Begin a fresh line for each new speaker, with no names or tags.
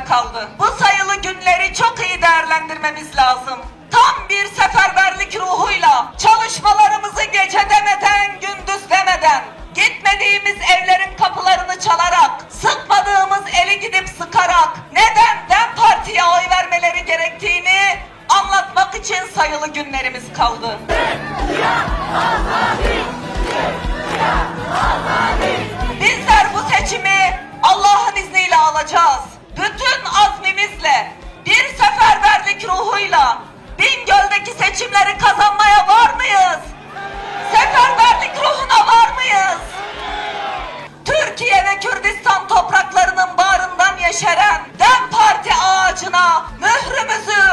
kaldı. Bu sayılı günleri çok iyi değerlendirmemiz lazım. Tam bir seferberlik ruhuyla çalışmalarımızı gece demeden, gündüz demeden, gitmediğimiz evlerin kapılarını çalarak, sıkmadığımız eli gidip sıkarak neden DEM Parti'ye oy vermeleri gerektiğini anlatmak için sayılı günlerimiz kaldı. Bizler bu seçimi Allah'ın izniyle alacağız. Bütün azmimizle, bir seferberlik ruhuyla Bingöl'deki seçimleri kazanmaya var mıyız? Seferberlik ruhuna var mıyız? Türkiye ve Kürdistan topraklarının bağrından yeşeren DEM Parti ağacına mührümüzü